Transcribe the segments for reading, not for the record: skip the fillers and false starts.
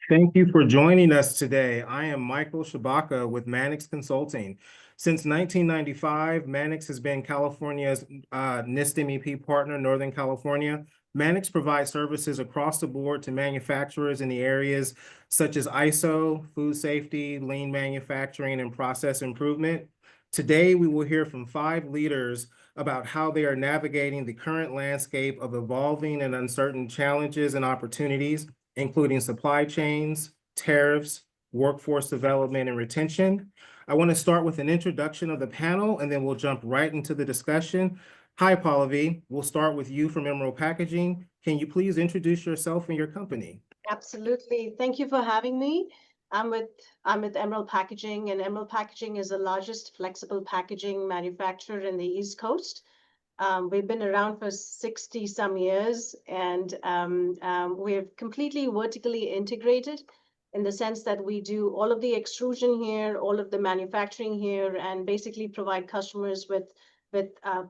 Thank you for joining us today. I am Michael Shabaka with Manex Consulting. Since 1995, Manex has been California's NIST MEP partner, Northern California. Manex provides services across the board to manufacturers in the areas such as ISO, food safety, lean manufacturing, and process improvement. Today, we will hear from 5 leaders about how they are navigating the current landscape of evolving and uncertain challenges and opportunities, including supply chains, tariffs, workforce development, and retention. I want to start with an introduction of the panel, and then we'll jump right into the discussion. Hi, Pallavi. We'll start with you from Emerald Packaging. Can you please introduce yourself and your company? Absolutely. Thank you for having me. I'm with Emerald Packaging, and Emerald Packaging is the largest flexible packaging manufacturer in the East Coast. We've been around for 60 some years, and we're completely vertically integrated in the sense that we do all of the extrusion here, all of the manufacturing here, and basically provide customers with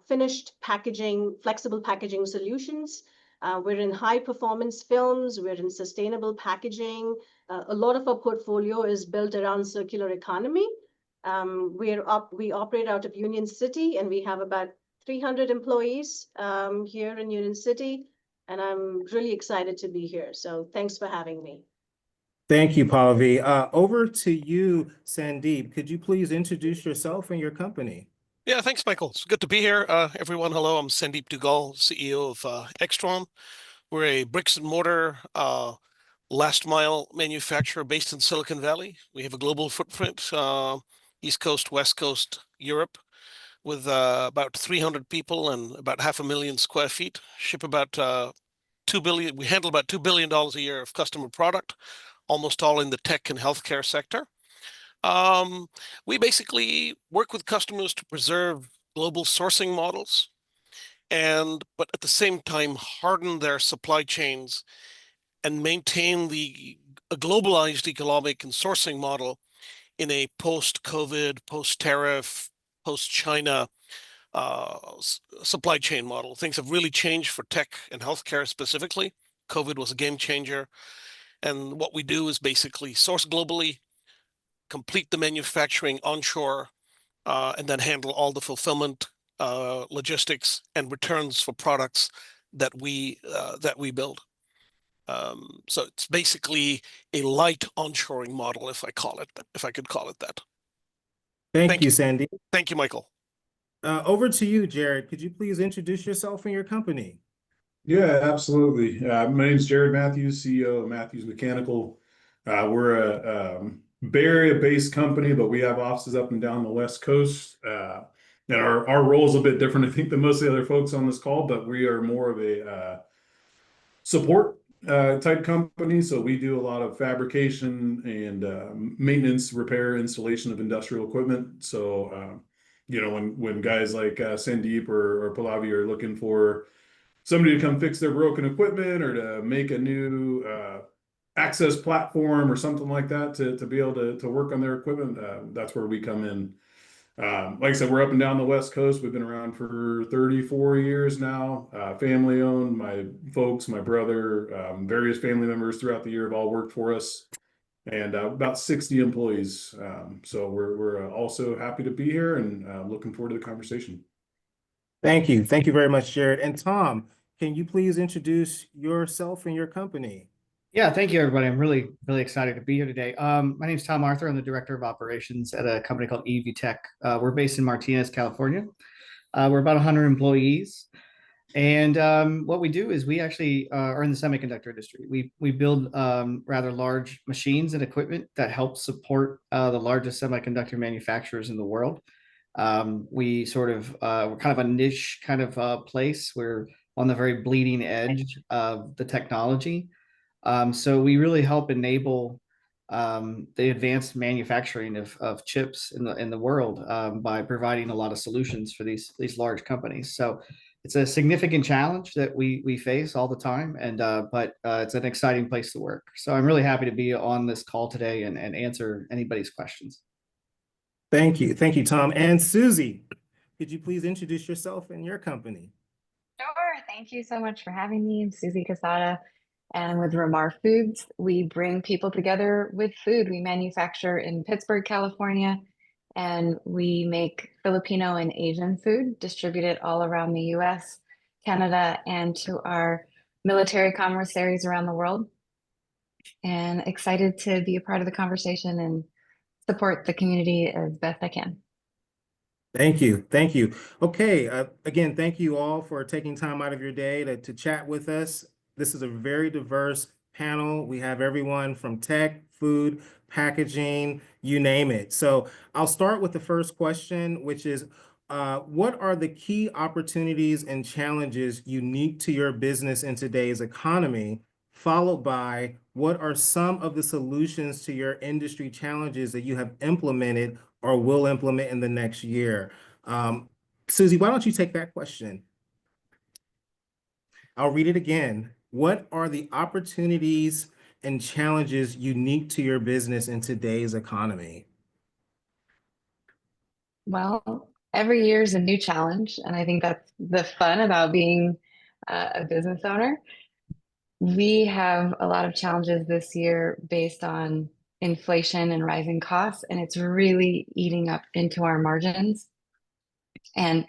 finished packaging, flexible packaging solutions. We're in high performance films, we're in sustainable packaging. A lot of our portfolio is built around circular economy. We operate out of Union City, and we have about 300 employees here in Union City, and I'm really excited to be here. So thanks for having me. Thank you, Pallavi. Over to you, Sandeep. Could you please introduce yourself and your company? Yeah, thanks, Michael. It's good to be here. Everyone, hello. I'm Sandeep Duggal, CEO of Extron. We're a bricks and mortar last mile manufacturer based in Silicon Valley. We have a global footprint, East Coast, West Coast, Europe, with about 300 people and about 500,000 square feet. Ship about $2 billion. We handle about $2 billion a year of customer product, almost all in the tech and healthcare sector. We basically work with customers to preserve global sourcing models, but at the same time harden their supply chains and maintain a globalized economic and sourcing model in a post-COVID, post-tariff, post-China supply chain model. Things have really changed for tech and healthcare specifically. COVID was a game changer. And what we do is basically source globally, complete the manufacturing onshore, and then handle all the fulfillment, logistics, and returns for products that we build. So it's basically a light onshoring model, if I could call it that. Thank you, Sandy. Thank you, Michael. Over to you, Jared. Could you please introduce yourself and your company? Yeah, absolutely. My name is Jared Mathews, CEO of Mathews Mechanical. We're a Bay Area-based company, but we have offices up and down the West Coast. And our role is a bit different, I think, than most of the other folks on this call, but we are more of a support type company. So we do a lot of fabrication and maintenance, repair, installation of industrial equipment. So, when guys like Sandeep or Pallavi are looking for somebody to come fix their broken equipment or to make a new access platform or something like that to be able to work on their equipment, that's where we come in. Like I said, we're up and down the West Coast. We've been around for 34 years now. Family owned. My folks, my brother, various family members throughout the year have all worked for us, and about 60 employees. So we're also happy to be here and looking forward to the conversation. Thank you. Thank you very much, Jared. And Tom, can you please introduce yourself and your company? Yeah, thank you, everybody. I'm really, really excited to be here today. My name is Tom Arthur. I'm the Director of Operations at a company called EV Tech. We're based in Martinez, California. We're about 100 employees. And what we do is we actually are in the semiconductor industry. We build rather large machines and equipment that help support the largest semiconductor manufacturers in the world. We're kind of a niche kind of place. We're on the very bleeding edge of the technology. So we really help enable the advanced manufacturing of chips in the world by providing a lot of solutions for these large companies. So it's a significant challenge that we face all the time, but it's an exciting place to work. So I'm really happy to be on this call today and answer anybody's questions. Thank you. Thank you, Tom. And Susie, could you please introduce yourself and your company? Sure. Thank you so much for having me. I'm Susie Quesada, And with Ramar Foods, we bring people together with food. We manufacture in Pittsburgh, California, and we make Filipino and Asian food, distribute it all around the US, Canada, and to our military commissaries around the world. And excited to be a part of the conversation and support the community as best I can. Thank you. Thank you. Okay. Again, thank you all for taking time out of your day to chat with us. This is a very diverse panel. We have everyone from tech, food, packaging, you name it. So I'll start with the first question, which is, what are the key opportunities and challenges unique to your business in today's economy? Followed by, what are some of the solutions to your industry challenges that you have implemented or will implement in the next year? Susie, why don't you take that question? I'll read it again. What are the opportunities and challenges unique to your business in today's economy? Well, every year is a new challenge, and I think that's the fun about being a business owner. We have a lot of challenges this year based on inflation and rising costs, and it's really eating up into our margins. And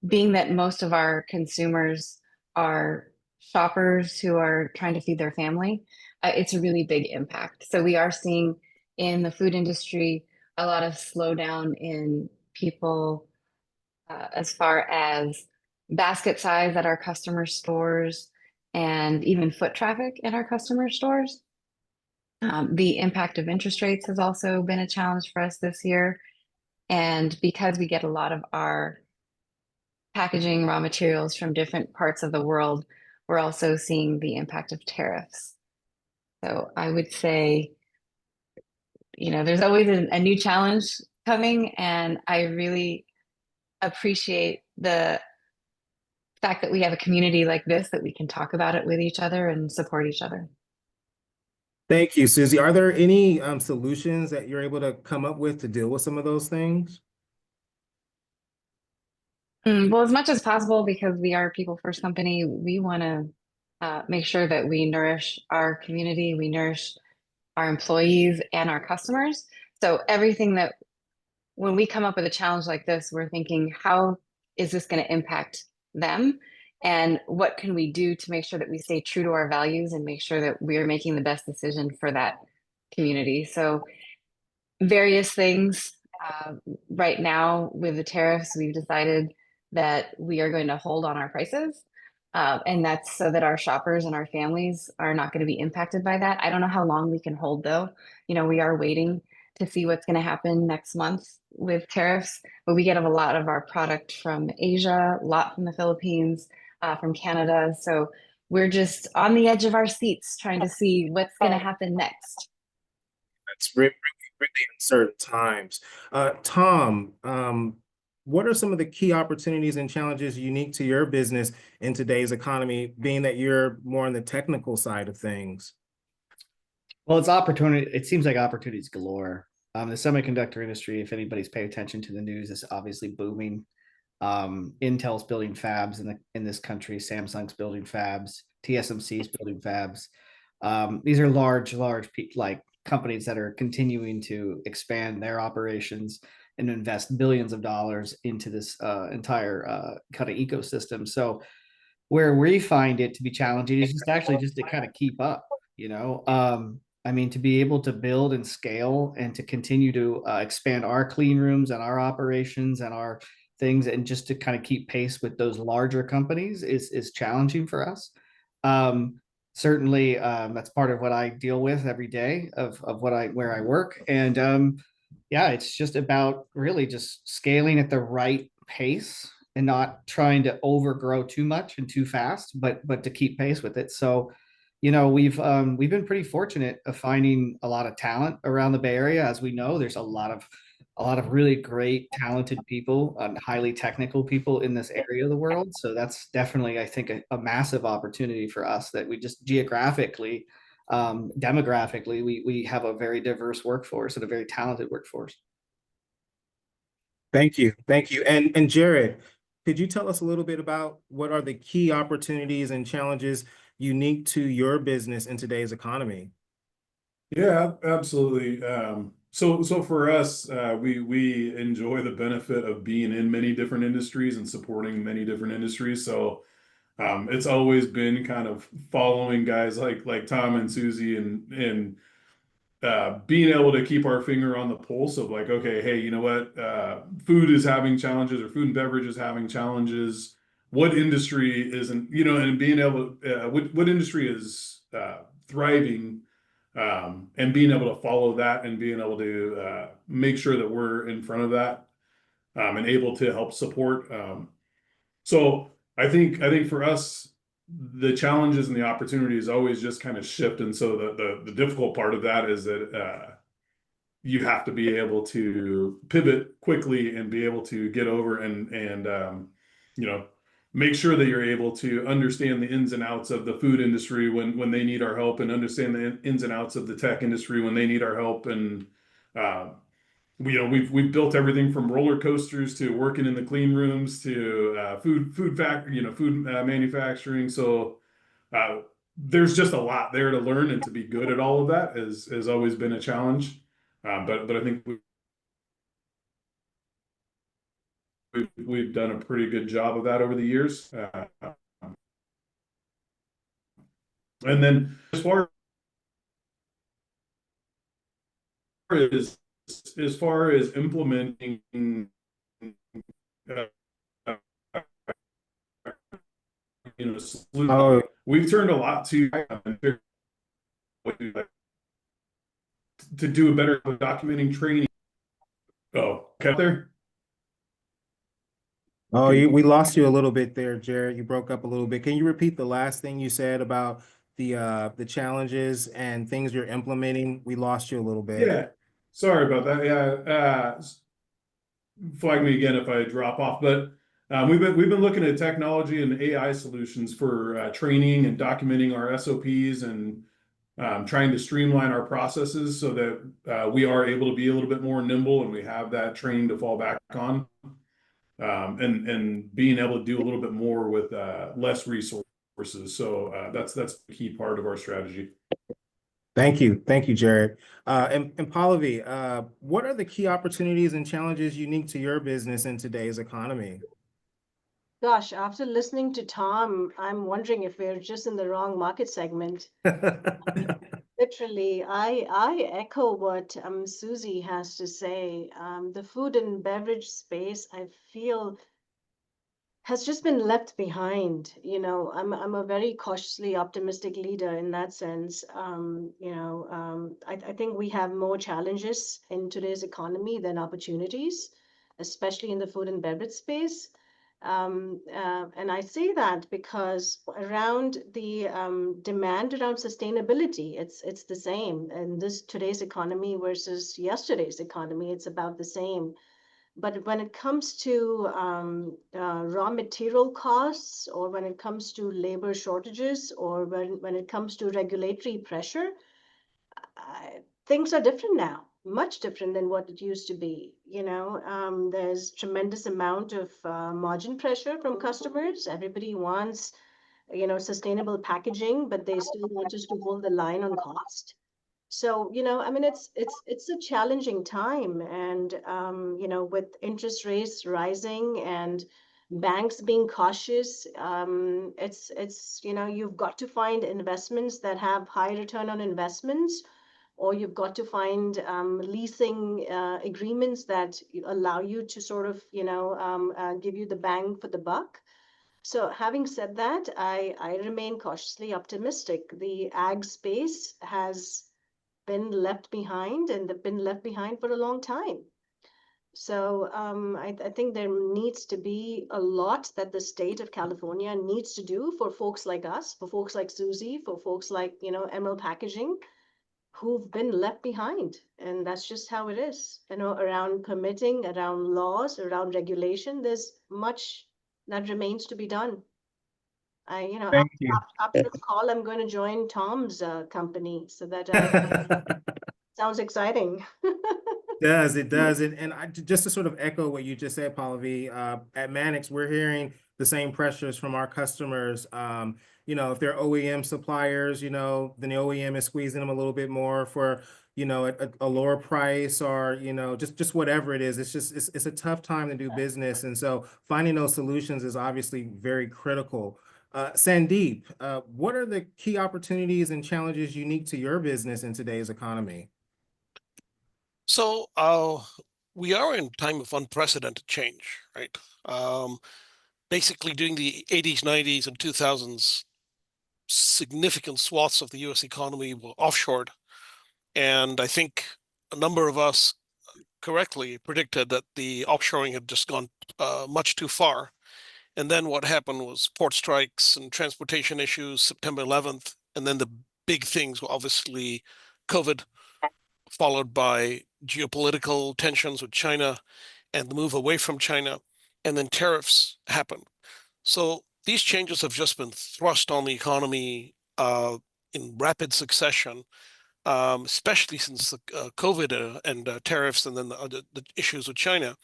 being that most of our consumers are shoppers who are trying to feed their family, it's a really big impact. So we are seeing in the food industry a lot of slowdown in people as far as basket size at our customer stores and even foot traffic in our customer stores. The impact of interest rates has also been a challenge for us this year. And because we get a lot of our packaging raw materials from different parts of the world, we're also seeing the impact of tariffs. So I would say, there's always a new challenge coming, and I really appreciate the fact that we have a community like this that we can talk about it with each other and support each other. Thank you, Susie. Are there any solutions that you're able to come up with to deal with some of those things? Well, as much as possible, because we are a people first company, we want to make sure that we nourish our community, we nourish our employees and our customers. So everything that when we come up with a challenge like this, we're thinking, how is this going to impact them? And what can we do to make sure that we stay true to our values and make sure that we are making the best decision for that community? So various things. Right now with the tariffs, we've decided that we are going to hold on our prices. And that's so that our shoppers and our families are not going to be impacted by that. I don't know how long we can hold though. We are waiting to see what's going to happen next month with tariffs, but we get a lot of our product from Asia, a lot from the Philippines, from Canada. So we're just on the edge of our seats trying to see what's going to happen next. That's really uncertain times. Tom, what are some of the key opportunities and challenges unique to your business in today's economy, being that you're more on the technical side of things? Well, it's opportunity. It seems like opportunities galore. The semiconductor industry, if anybody's paid attention to the news, is obviously booming. Intel's building fabs in this country. Samsung's building fabs. TSMC's building fabs. These are large companies that are continuing to expand their operations and invest billions of dollars into this entire kind of ecosystem. So where we find it to be challenging is just to kind of keep up, to be able to build and scale and to continue to expand our clean rooms and our operations and our things, and just to kind of keep pace with those larger companies is challenging for us. Certainly, that's part of what I deal with every day of where I work. And it's just about really just scaling at the right pace and not trying to overgrow too much and too fast, but to keep pace with it. So, we've been pretty fortunate of finding a lot of talent around the Bay Area. As we know, there's a lot of really great, talented people, highly technical people in this area of the world. So that's definitely, I think, a massive opportunity for us, that we just geographically, demographically, we have a very diverse workforce and a very talented workforce. Thank you. Thank you. And Jared, could you tell us a little bit about what are the key opportunities and challenges unique to your business in today's economy? Yeah, absolutely. So for us, we enjoy the benefit of being in many different industries and supporting many different industries. So it's always been kind of following guys like Tom and Susie and being able to keep our finger on the pulse of like, okay, hey, you know what? Food is having challenges, or food and beverage is having challenges. What industry isn't, and being able to, what industry is thriving, and being able to follow that and being able to make sure that we're in front of that, and able to help support. So I think for us, the challenges and the opportunities always just kind of shift. And so the difficult part of that is that you have to be able to pivot quickly and be able to get over and make sure that you're able to understand the ins and outs of the food industry when they need our help, and understand the ins and outs of the tech industry when they need our help. And we've built everything from roller coasters to working in the clean rooms to food manufacturing. So there's just a lot there to learn, and to be good at all of that has always been a challenge. But I think we've done a pretty good job of that over the years. And then as far as implementing Oh, we've turned a lot to do a better job of documenting training. Oh, cut there. oh, we lost you a little bit there, Jared. You broke up a little bit. Can you repeat the last thing you said about the challenges and things you're implementing? We lost you a little bit. Yeah, sorry about that. Yeah, flag me again if I drop off. But we've been looking at technology and AI solutions for training and documenting our SOPs, and trying to streamline our processes so that we are able to be a little bit more nimble, and we have that training to fall back on, and being able to do a little bit more with less resources. So that's the key part of our strategy. Thank you. Thank you, Jared. And Pallavi, what are the key opportunities and challenges unique to your business in today's economy? Gosh, after listening to Tom, I'm wondering if we're just in the wrong market segment. Literally, I echo what Susie has to say. The food and beverage space, I feel, has just been left behind. I'm a very cautiously optimistic leader in that sense. I think we have more challenges in today's economy than opportunities, especially in the food and beverage space. And I say that because around the demand around sustainability, it's the same. And today's economy versus yesterday's economy, it's about the same. But when it comes to raw material costs, or when it comes to labor shortages, or when it comes to regulatory pressure, things are different now, much different than what it used to be. There's tremendous amount of margin pressure from customers. Everybody wants, sustainable packaging, but they still want us to hold the line on cost. So, I mean, it's a challenging time, and with interest rates rising and banks being cautious, it's you've got to find investments that have high return on investments, or you've got to find leasing agreements that allow you to sort of give you the bang for the buck. So having said that, I remain cautiously optimistic. The ag space has been left behind, and they've been left behind for a long time. So I think there needs to be a lot that the state of California needs to do for folks like us, for folks like Susie, for folks like, Emerald Packaging, who've been left behind. And that's just how it is, around permitting, around laws, around regulation. There's much that remains to be done. Thank you. After this call, I'm going to join Tom's company so that sounds exciting. It does. And just to sort of echo what you just said, Pallavi, at Manex, we're hearing the same pressures from our customers. You know, if they're OEM suppliers, you know, then the OEM is squeezing them a little bit more for, you know, a lower price, or, you know, just whatever it is. It's just, it's a tough time to do business. And so finding those solutions is obviously very critical. Sandeep, what are the key opportunities and challenges unique to your business in today's economy? So we are in time of unprecedented change, right? Basically, during the 80s, 90s, and 2000s, significant swaths of the US economy were offshored. And I think a number of us correctly predicted that the offshoring had just gone much too far. And then what happened was port strikes and transportation issues, September 11th. And then the big things were obviously COVID, followed by geopolitical tensions with China and the move away from China. And then tariffs happened. So these changes have just been thrust on the economy in rapid succession, especially since the COVID and tariffs, and then the issues with China.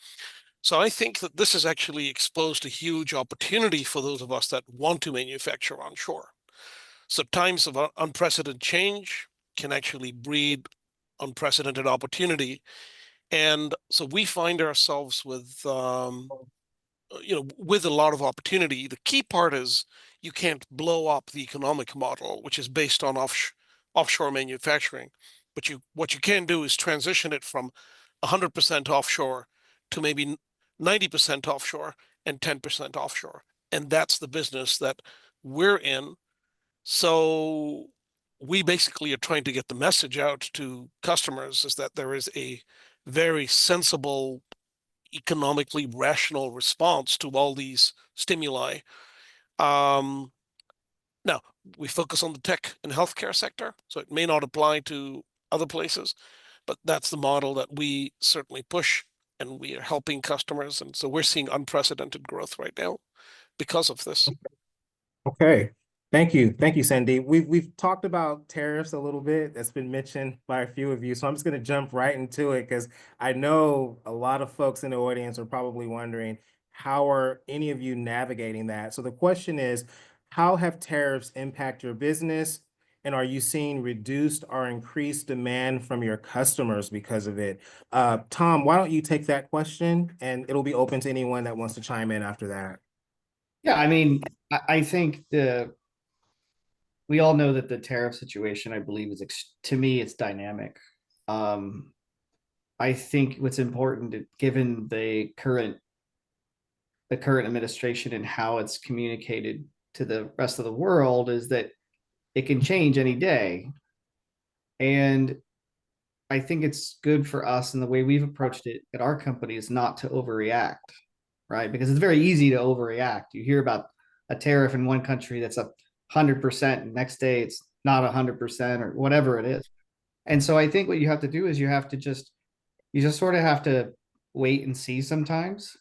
So I think that this has actually exposed a huge opportunity for those of us that want to manufacture onshore. So times of unprecedented change can actually breed unprecedented opportunity. And so we find ourselves with with a lot of opportunity. The key part is you can't blow up the economic model, which is based on offshore manufacturing. But what you can do is transition it from 100% offshore to maybe 90% offshore and 10% offshore. And that's the business that we're in. So we basically are trying to get the message out to customers is that there is a very sensible, economically rational response to all these stimuli. Now, we focus on the tech and healthcare sector, so it may not apply to other places, but that's the model that we certainly push, and we are helping customers. And so we're seeing unprecedented growth right now because of this. Okay. Thank you. Thank you, Sandeep. We've talked about tariffs a little bit. That's been mentioned by a few of you. So I'm just going to jump right into it because I know a lot of folks in the audience are probably wondering, how are any of you navigating that? So the question is, how have tariffs impact your business? And are you seeing reduced or increased demand from your customers because of it? Tom, why don't you take that question, and it'll be open to anyone that wants to chime in after that. Yeah, I mean, I think we all know that the tariff situation, I believe, is to me, it's dynamic. I think what's important, given the current administration and how it's communicated to the rest of the world, is that it can change any day. And I think it's good for us, and the way we've approached it at our company is not to overreact, right? Because it's very easy to overreact. You hear about a tariff in one country that's 100%, and next day it's not 100% or whatever it is. And so I think what you have to do is you just sort of have to wait and see sometimes.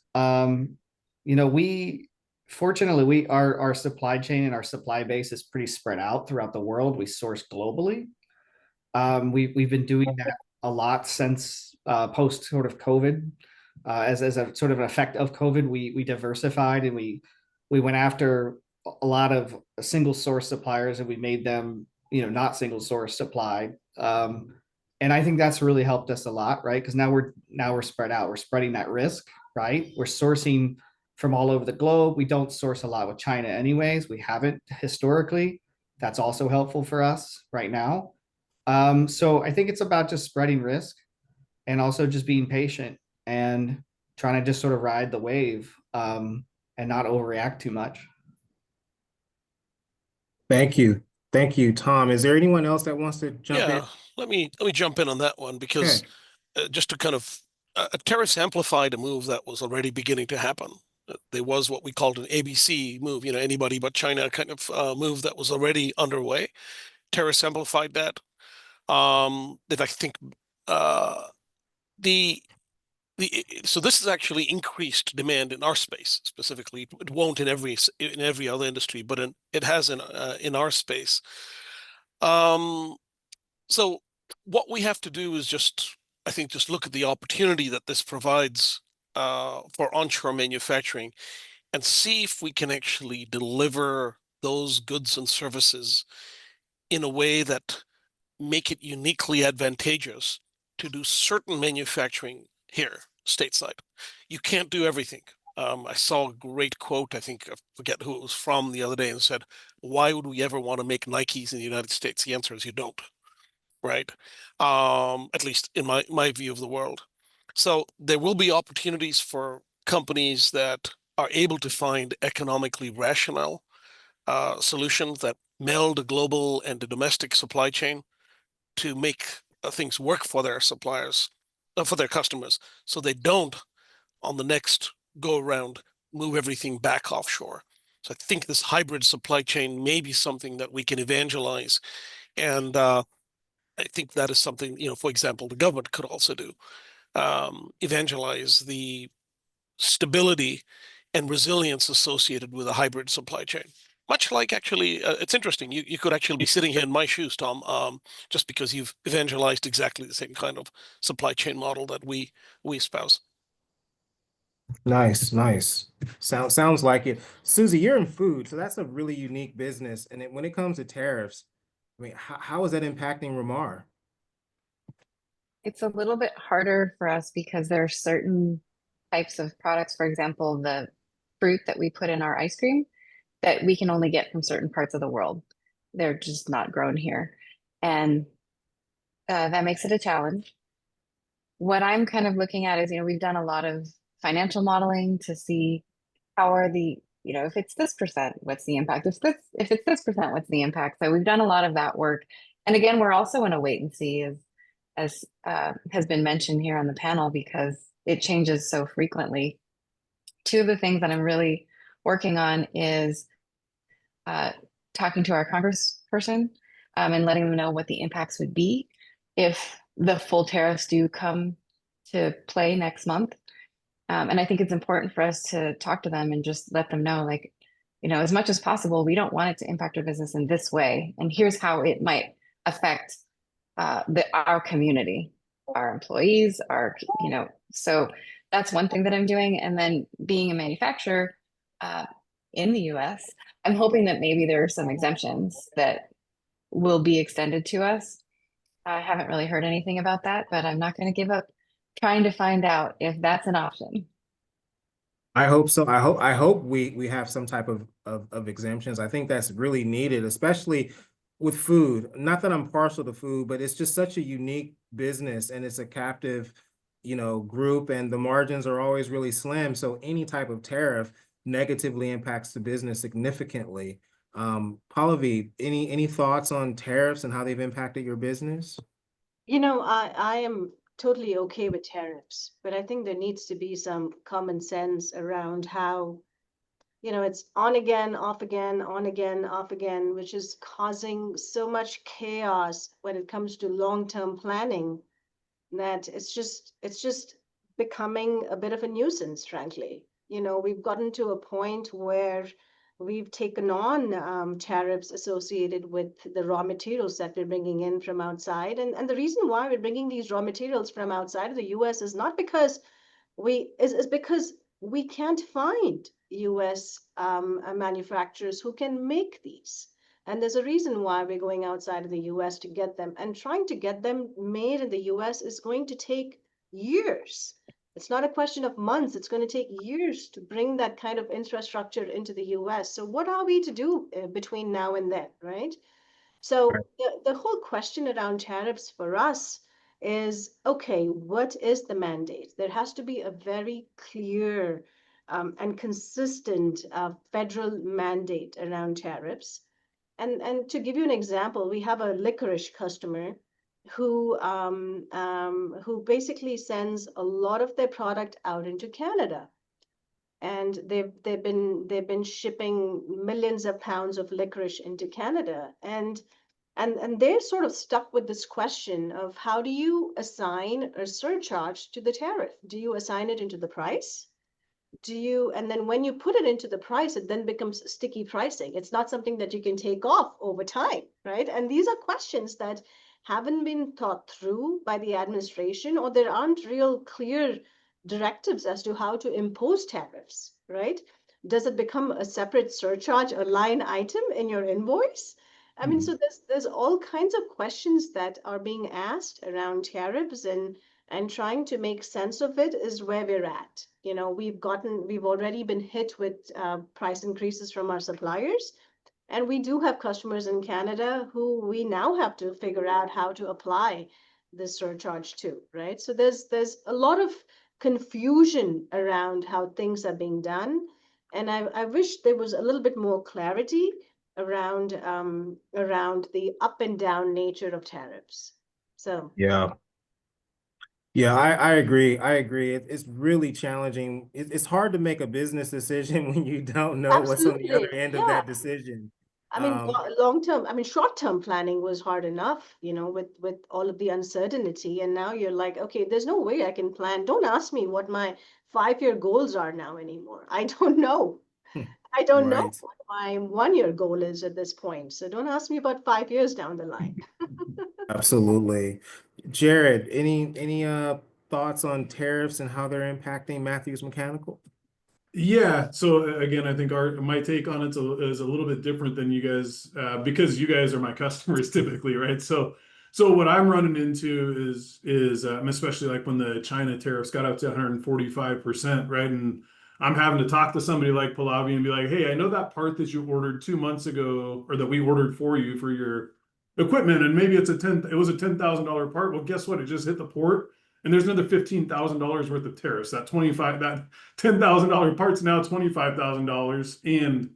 Fortunately, our supply chain and our supply base is pretty spread out throughout the world. We source globally. We've been doing that a lot since post sort of COVID. As a sort of an effect of COVID, we diversified, and we went after a lot of single source suppliers, and we made them, not single source supply. And I think that's really helped us a lot, right? Because now we're spread out. We're spreading that risk, right? We're sourcing from all over the globe. We don't source a lot with China anyways. We haven't historically. That's also helpful for us right now. So I think it's about just spreading risk and also just being patient and trying to just sort of ride the wave, and not overreact too much. Thank you. Thank you, Tom. Is there anyone else that wants to jump in? Let me jump in on that one, because just to kind of tariffs amplified a move that was already beginning to happen. There was what we called an ABC move, anybody but China kind of move that was already underway. Tariffs amplified that. That I think so this has actually increased demand in our space specifically. It won't in every other industry, but it has in our space. So what we have to do is just look at the opportunity that this provides for onshore manufacturing. and see if we can actually deliver those goods and services in a way that make it uniquely advantageous to do certain manufacturing here stateside. You can't do everything. I saw a great quote, I think, I forget who it was from the other day, and said, why would we ever want to make Nikes in the United States? The answer is you don't, right? At least in my view of the world. So there will be opportunities for companies that are able to find economically rational solutions that meld the global and the domestic supply chain to make things work for their suppliers, for their customers, so they don't, on the next go around, move everything back offshore. So I think this hybrid supply chain may be something that we can evangelize. And I think that is something, for example, the government could also do, evangelize the stability and resilience associated with a hybrid supply chain. Much like, actually, it's interesting. You could actually be sitting here in my shoes, Tom, just because you've evangelized exactly the same kind of supply chain model that we espouse. Nice, nice. Sounds like it. Susie, you're in food, so that's a really unique business. And when it comes to tariffs, I mean, how is that impacting Ramar? It's a little bit harder for us because there are certain types of products, for example, the fruit that we put in our ice cream, that we can only get from certain parts of the world. They're just not grown here. And that makes it a challenge. What I'm kind of looking at is, we've done a lot of financial modeling to see how are the, if it's this percent, what's the impact? If it's this percent, what's the impact? So we've done a lot of that work. And again, we're also in a wait and see, as has been mentioned here on the panel, because it changes so frequently. Two of the things that I'm really working on is talking to our congressperson and letting them know what the impacts would be if the full tariffs do come to play next month. And I think it's important for us to talk to them and just let them know, like, as much as possible, we don't want it to impact our business in this way. And here's how it might affect our community, our employees, so that's one thing that I'm doing. And then being a manufacturer in the US, I'm hoping that maybe there are some exemptions that will be extended to us. I haven't really heard anything about that, but I'm not going to give up trying to find out if that's an option. I hope so. I hope we have some type of exemptions. I think that's really needed, especially with food. Not that I'm partial to food, but it's just such a unique business and it's a captive, group, and the margins are always really slim. So any type of tariff negatively impacts the business significantly. Pallavi, any thoughts on tariffs and how they've impacted your business? I am totally okay with tariffs, but I think there needs to be some common sense around how, it's on again, off again, on again, off again, which is causing so much chaos when it comes to long-term planning that it's just becoming a bit of a nuisance, frankly. We've gotten to a point where we've taken on tariffs associated with the raw materials that we're bringing in from outside. And the reason why we're bringing these raw materials from outside of the US is not because is because we can't find US manufacturers who can make these. And there's a reason why we're going outside of the US to get them. And trying to get them made in the US is going to take years. It's not a question of months. It's going to take years to bring that kind of infrastructure into the US. So what are we to do between now and then, right? So the whole question around tariffs for us is, okay, what is the mandate? There has to be a very clear and consistent federal mandate around tariffs. And to give you an example, we have a licorice customer who basically sends a lot of their product out into Canada, and they've been shipping millions of pounds of licorice into Canada, and they're sort of stuck with this question of how do you assign a surcharge to the tariff? Do you assign it into the price? And then when you put it into the price, it then becomes sticky pricing. It's not something that you can take off over time, right? And these are questions that haven't been thought through by the administration, or there aren't real clear directives as to how to impose tariffs, right? does it become a separate surcharge, a line item in your invoice? I mean, so there's all kinds of questions that are being asked around tariffs, and trying to make sense of it is where we're at. You know, we've already been hit with price increases from our suppliers, and we do have customers in Canada who we now have to figure out how to apply this surcharge to, right? So there's a lot of confusion around how things are being done, and I wish there was a little bit more clarity around the up and down nature of tariffs. So Yeah. Yeah, I agree. I agree. It's really challenging. It's hard to make a business decision when you don't know what's on the other absolutely, end of yeah. that decision. I mean, long term, I mean, short term planning was hard enough, you know, with all of the uncertainty. And now you're like, okay, there's no way I can plan. Don't ask me what my 5-year goals are now anymore. I don't know. I don't know Right. what my 1-year goal is at this point. So don't ask me about 5 years down the line. Absolutely. Jared, any thoughts on tariffs and how they're impacting Mathews Mechanical? Yeah, so again, I think my take on it is a little bit different than you guys, because you guys are my customers typically, right? So what I'm running into is especially like when the China tariffs got up to 145%, right? And I'm having to talk to somebody like Pallavi and be like, hey, I know that part that you ordered 2 months ago, or that we ordered for you for your equipment, and maybe it was a $10,000 part. Well, guess what? It just hit the port. And there's another $15,000 worth of tariffs. That $10,000 part's now $25,000. And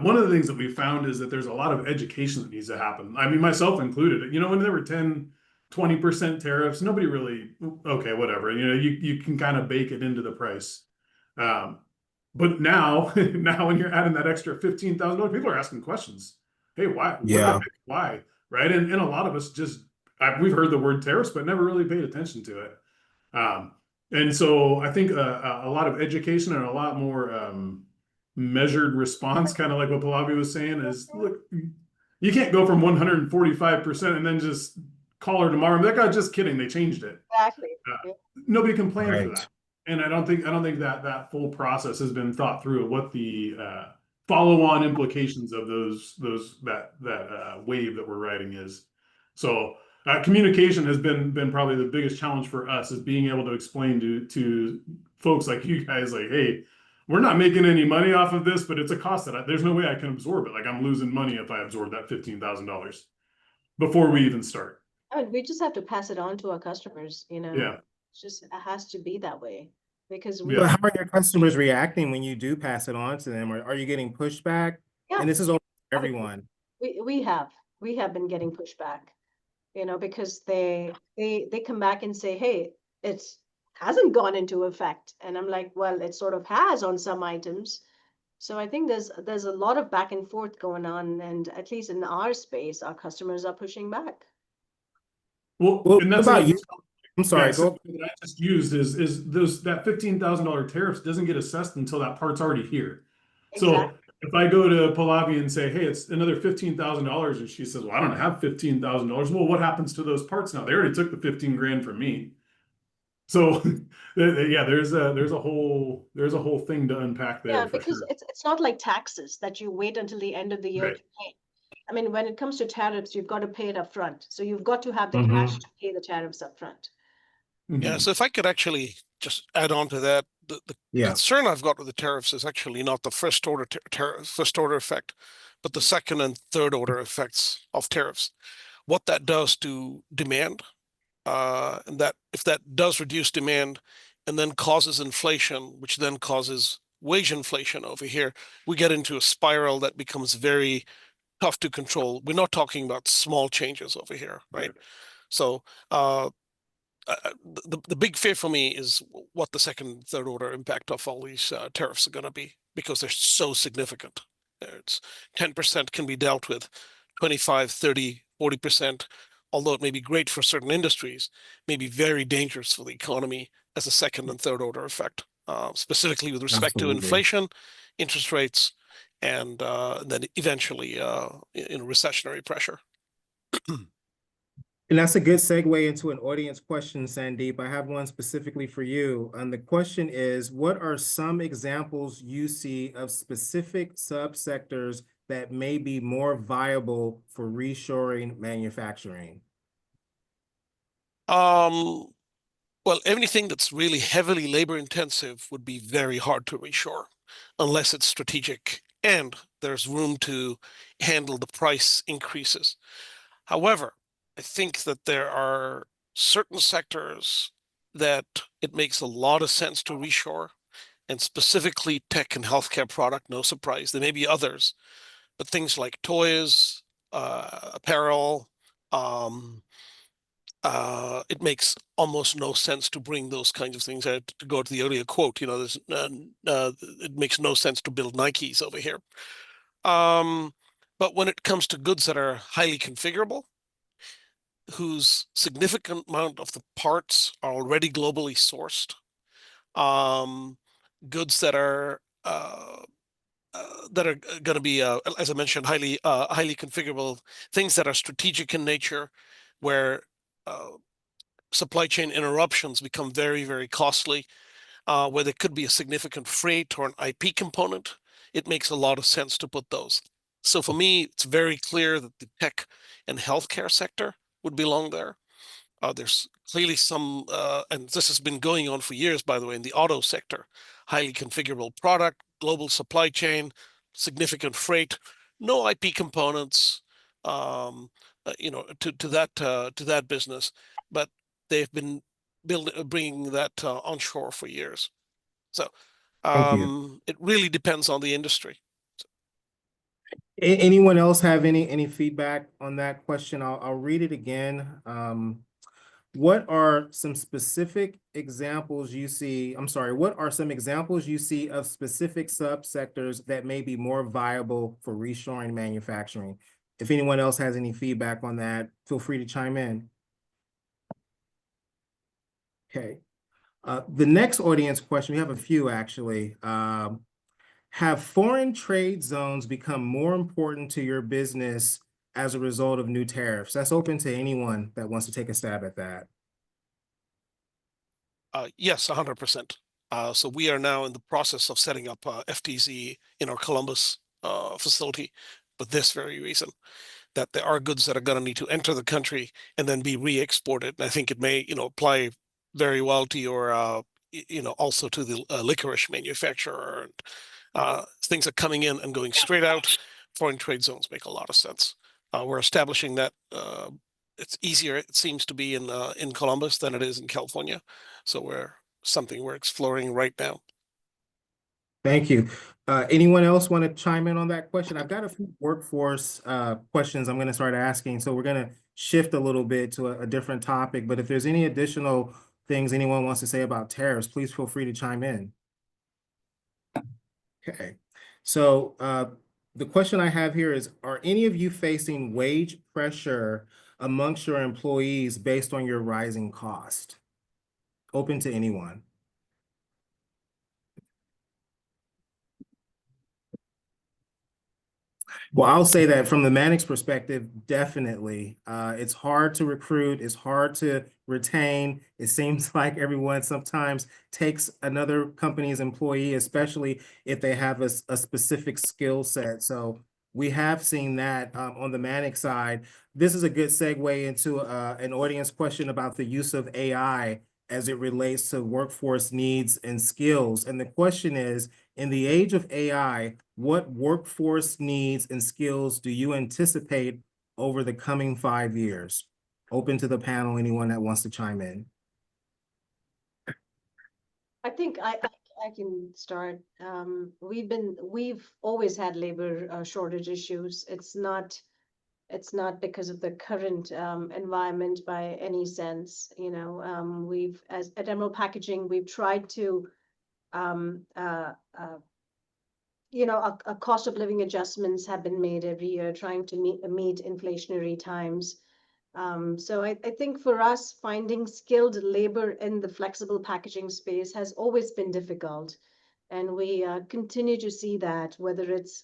one of the things that we found is that there's a lot of education that needs to happen. I mean, myself included. You know, when there were 10-20% tariffs, nobody really, okay, whatever. You know, you can kind of bake it into the price. But now when you're adding that extra $15,000, people are asking questions. Hey, why? Yeah. Why? Right? And a lot of us just we've heard the word tariffs, but never really paid attention to it. And so I think a lot of education and a lot more measured response, kind of like what Pallavi was saying, is look, you can't go from 145% and then just call her tomorrow and be like, oh, just kidding, they changed it. Exactly. Nobody can plan for Right. that. And I don't think that full process has been thought through, what the follow-on implications of that wave that we're riding is. So communication has been probably the biggest challenge for us, is being able to explain to folks like you guys, like, hey, we're not making any money off of this, but it's a cost that there's no way I can absorb it. Like, I'm losing money if I absorb that $15,000 before we even start. I mean, we just have to pass it on to our customers, you know. Yeah. It has to be that way, because But how are your customers reacting when you do pass it on to them? Or are you getting pushback? Yeah. And this is open for everyone. we have been getting pushback, you know, because they come back and say, hey, it hasn't gone into effect. And I'm like, well, it sort of has on some items. So I think there's a lot of back and forth going on, and at least in our space, our customers are pushing back. Well, Well, and that's about another, you. I'm sorry, yeah, go. that I just used is that $15,000 tariffs doesn't get assessed until that part's already here. So Exactly. if I go to Pallavi and say, hey, it's another $15,000, and she says, well, I don't have $15,000. Well, what happens to those parts now? They already took the 15 grand from me. So yeah, there's a whole thing to unpack there. Yeah, for because sure. it's not like taxes that you wait until the end of the year Right. to pay. I mean, when it comes to tariffs, you've got to pay it up front. So you've got to have the Mhm. cash to pay the tariffs up front. Yeah, so if I could actually just add on to that, the Yeah. concern I've got with the tariffs is actually not the first order effect, but the second and third order effects of tariffs. What that does to demand, and that if that does reduce demand and then causes inflation, which then causes wage inflation over here, we get into a spiral that becomes very tough to control. We're not talking about small changes over here, right? So the big fear for me is what the second, third order impact of all these tariffs are going to be, because they're so significant. It's 10% can be dealt with, 25, 30, 40%, although it may be great for certain industries, may be very dangerous for the economy as a second and third order effect, specifically with respect to Absolutely. inflation, interest rates, and then eventually in recessionary pressure. And that's a good segue into an audience question, Sandeep. I have one specifically for you. And the question is, what are some examples you see of specific subsectors that may be more viable for reshoring manufacturing? Well, anything that's really heavily labor intensive would be very hard to reshore unless it's strategic and there's room to handle the price increases. However, I think that there are certain sectors that it makes a lot of sense to reshore, and specifically tech and healthcare product, no surprise. There may be others, but things like toys, apparel, it makes almost no sense to bring those kinds of things out. To go to the earlier quote, there's it makes no sense to build Nikes over here. But when it comes to goods that are highly configurable, whose significant amount of the parts are already globally sourced, goods that are going to be, as I mentioned, highly configurable, things that are strategic in nature, where supply chain interruptions become very, very costly, where there could be a significant freight or an IP component. It makes a lot of sense to put those. So for me, it's very clear that the tech and healthcare sector would belong there. There's clearly some, and this has been going on for years, by the way, in the auto sector, highly configurable product, global supply chain, significant freight, no IP components, to that business, but they've been bringing that onshore for years. So Thank you. it really depends on the industry. Anyone else have any feedback on that question? I'll read it again. What are some specific examples you see? I'm sorry, what are some examples you see of specific subsectors that may be more viable for reshoring manufacturing? If anyone else has any feedback on that, feel free to chime in. Okay. The next audience question, we have a few actually. Have foreign trade zones become more important to your business as a result of new tariffs? That's open to anyone that wants to take a stab at that. Yes, 100%. So we are now in the process of setting up FTZ in our Columbus facility for this very reason, that there are goods that are going to need to enter the country and then be re-exported. And I think it may, apply very well to your, also to the licorice manufacturer. And things are coming in and going straight out. Foreign trade zones make a lot of sense. We're establishing that. It's easier, it seems to be in Columbus than it is in California. So we're exploring right now. Thank you. Anyone else want to chime in on that question? I've got a few workforce questions I'm going to start asking. So we're going to shift a little bit to a different topic. But if there's any additional things anyone wants to say about tariffs, please feel free to chime in. Okay. So the question I have here is, are any of you facing wage pressure amongst your employees based on your rising cost? Open to anyone. Well, I'll say that from the Manex perspective, definitely. It's hard to recruit. It's hard to retain. It seems like everyone sometimes takes another company's employee, especially if they have a specific skill set. So we have seen that on the Manex side. This is a good segue into an audience question about the use of AI as it relates to workforce needs and skills. And the question is, in the age of AI, what workforce needs and skills do you anticipate over the coming 5 years? Open to the panel, anyone that wants to chime in. I think I can start. We've always had labor shortage issues. It's not because of the current environment by any sense. At Emerald Packaging, we've tried to a cost of living adjustments have been made every year, trying to meet inflationary times. So I think for us, finding skilled labor in the flexible packaging space has always been difficult. And we continue to see that, whether it's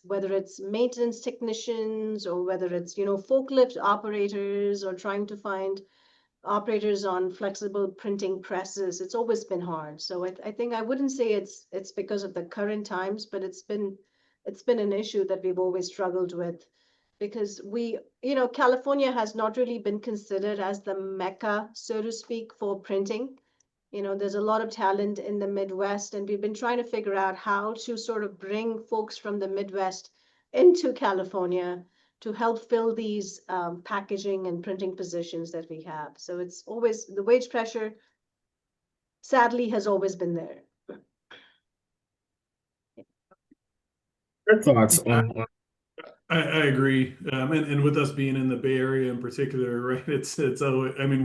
maintenance technicians or whether it's, forklift operators or trying to find operators on flexible printing presses, it's always been hard. So I think I wouldn't say it's because of the current times, but it's been an issue that we've always struggled with, because California has not really been considered as the mecca, so to speak, for printing. There's a lot of talent in the Midwest, and we've been trying to figure out how to sort of bring folks from the Midwest into California to help fill these packaging and printing positions that we have. So it's always the wage pressure, sadly, has always been there. Your thoughts on I agree. And with us being in the Bay Area in particular, right? I mean,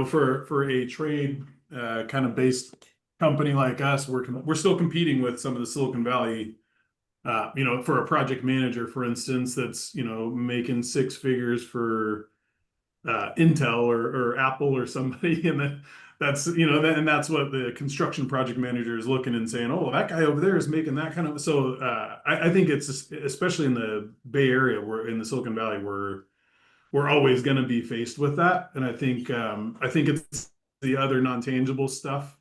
for a trade kind of based company like us, we're still competing with some of the Silicon Valley. For a project manager, for instance, that's making six figures for Intel or Apple or somebody, and that's and that's what the construction project manager is looking and saying, oh, that guy over there is making that kind of. So I think it's especially in the Bay Area, where in the Silicon Valley, we're always going to be faced with that, and I think it's the other non-tangible stuff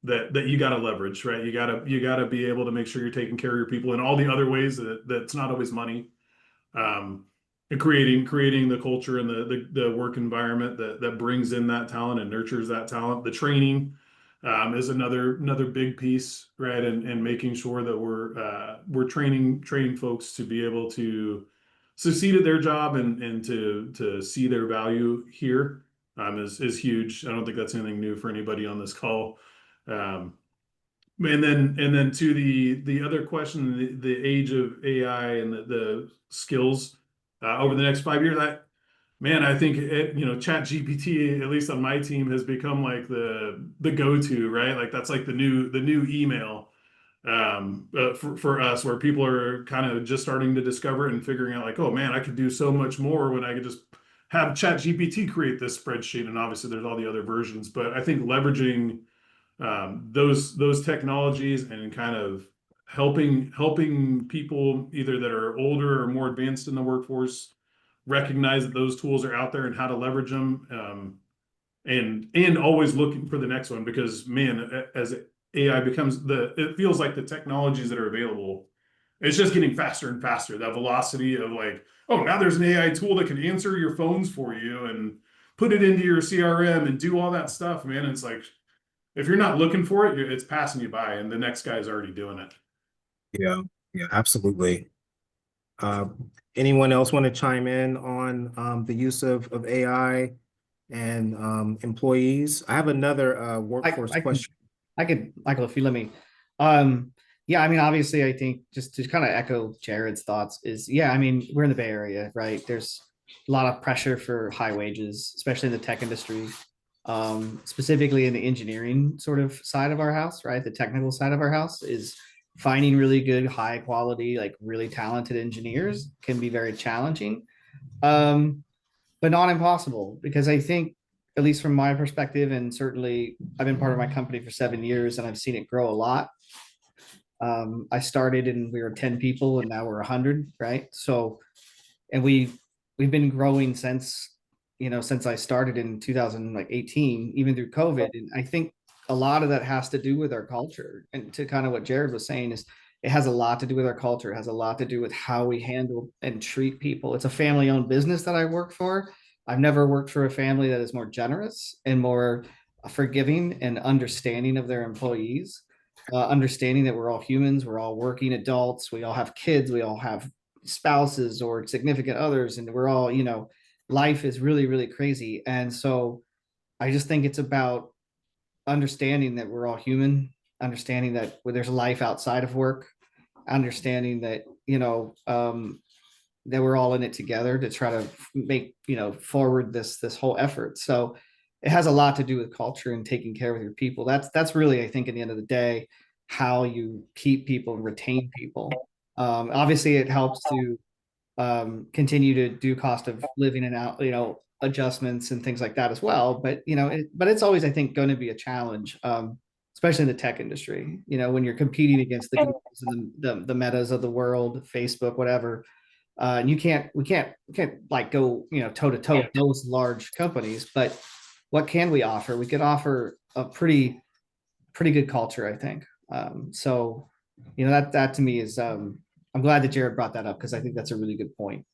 that you got to leverage, right? You got to be able to make sure you're taking care of your people in all the other ways that's not always money. And creating the culture and the work environment that brings in that talent and nurtures that talent. The training is another big piece, right? And making sure that we're training folks to be able to succeed at their job and to see their value here is huge. I don't think that's anything new for anybody on this call. And then to the other question, the age of AI and the skills over the next 5 years, I think Chat GPT, at least on my team, has become like the go-to, right? Like that's like the new email for us, where people are kind of just starting to discover it and figuring out like, oh man, I could do so much more when I could just have Chat GPT create this spreadsheet. And obviously there's all the other versions, but I think leveraging those technologies and kind of helping people either that are older or more advanced in the workforce recognize that those tools are out there and how to leverage them, and always looking for the next one, because man, as AI becomes it feels like the technologies that are available, it's just getting faster and faster. That velocity of like, oh, now there's an AI tool that can answer your phones for you and put it into your CRM and do all that stuff, man. It's like, if you're not looking for it, it's passing you by, and the next guy's already doing it. Yeah, absolutely. Anyone else want to chime in on the use of AI and employees? I have another workforce question. Michael, if you let me. Yeah, I mean, obviously, I think just to kind of echo Jared's thoughts is, yeah, I mean, we're in the Bay Area, right? There's a lot of pressure for high wages, especially in the tech industry, specifically in the engineering sort of side of our house, right? The technical side of our house is finding really good, high quality, like really talented engineers can be very challenging, but not impossible, because I think, at least from my perspective, and certainly I've been part of my company for 7 years and I've seen it grow a lot. I started and we were 10 people and now we're 100, right? So, and we've been growing since I started in 2018, even through COVID. And I think a lot of that has to do with our culture. And to kind of what Jared was saying is, it has a lot to do with our culture. It has a lot to do with how we handle and treat people. It's a family-owned business that I work for. I've never worked for a family that is more generous and more forgiving and understanding of their employees. Understanding that we're all humans, we're all working adults, we all have kids, we all have spouses or significant others, and we're all, life is really, really crazy. And so I just think it's about understanding that we're all human, understanding that there's life outside of work, understanding that, that we're all in it together to try to make, forward this whole effort. So it has a lot to do with culture and taking care of your people. That's really, I think, at the end of the day, how you keep people and retain people. Obviously, it helps to continue to do cost of living and out, adjustments and things like that as well. But but it's always, I think, going to be a challenge, especially in the tech industry. When you're competing against the Googles and the Metas of the world, Facebook, whatever. And we can't like go, toe to toe with those large companies, but what can we offer? We could offer a pretty good culture, I think. So, that to me is, I'm glad that Jared brought that up because I think that's a really good point.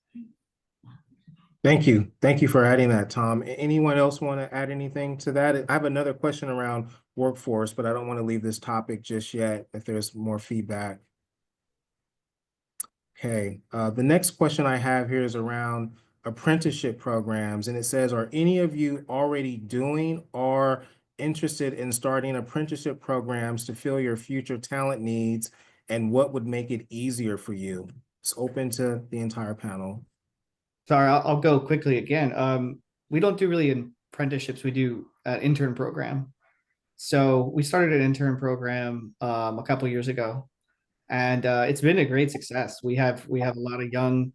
Thank you. Thank you for adding that, Tom. Anyone else want to add anything to that? I have another question around workforce, but I don't want to leave this topic just yet if there's more feedback. Okay, the next question I have here is around apprenticeship programs, and it says, are any of you already doing or interested in starting apprenticeship programs to fill your future talent needs, and what would make it easier for you? It's open to the entire panel. Sorry, I'll go quickly again. We don't do really apprenticeships. We do an intern program. So we started an intern program a couple of years ago, and it's been a great success. We have a lot of young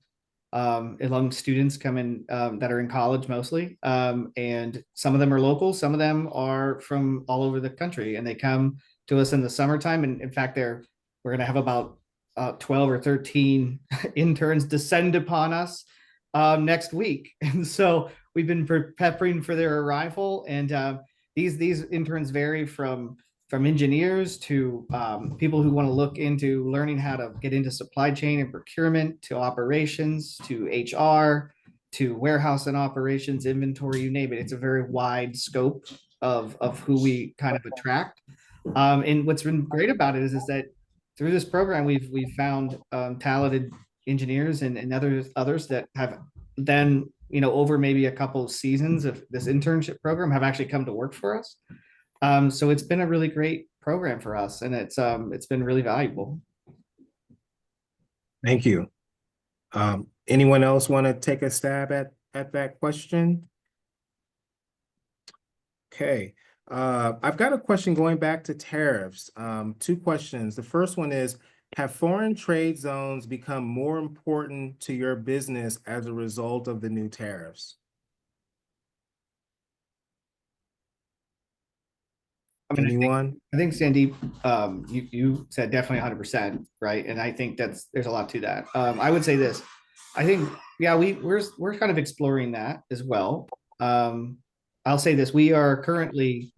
students coming that are in college mostly, and some of them are local, some of them are from all over the country, and they come to us in the summertime. And in fact, we're going to have about 12 or 13 interns descend upon us next week, and so we've been preparing for their arrival. And these interns vary from engineers to people who want to look into learning how to get into supply chain and procurement, to operations, to HR, to warehouse and operations, inventory, you name it. It's a very wide scope of who we kind of attract. And what's been great about it is that through this program, we've found talented engineers and others that have then, over maybe a couple of seasons of this internship program, have actually come to work for us. So it's been a really great program for us, and it's been really valuable. Thank you. Anyone else want to take a stab at that question? Okay. I've got a question going back to tariffs. Two questions. The first one is, have foreign trade zones become more important to your business as a result of the new tariffs? Anyone? I think Sandeep, you said definitely 100%, right? And I think there's a lot to that. I would say this. I think, yeah, we're kind of exploring that as well. I'll say this: we are currently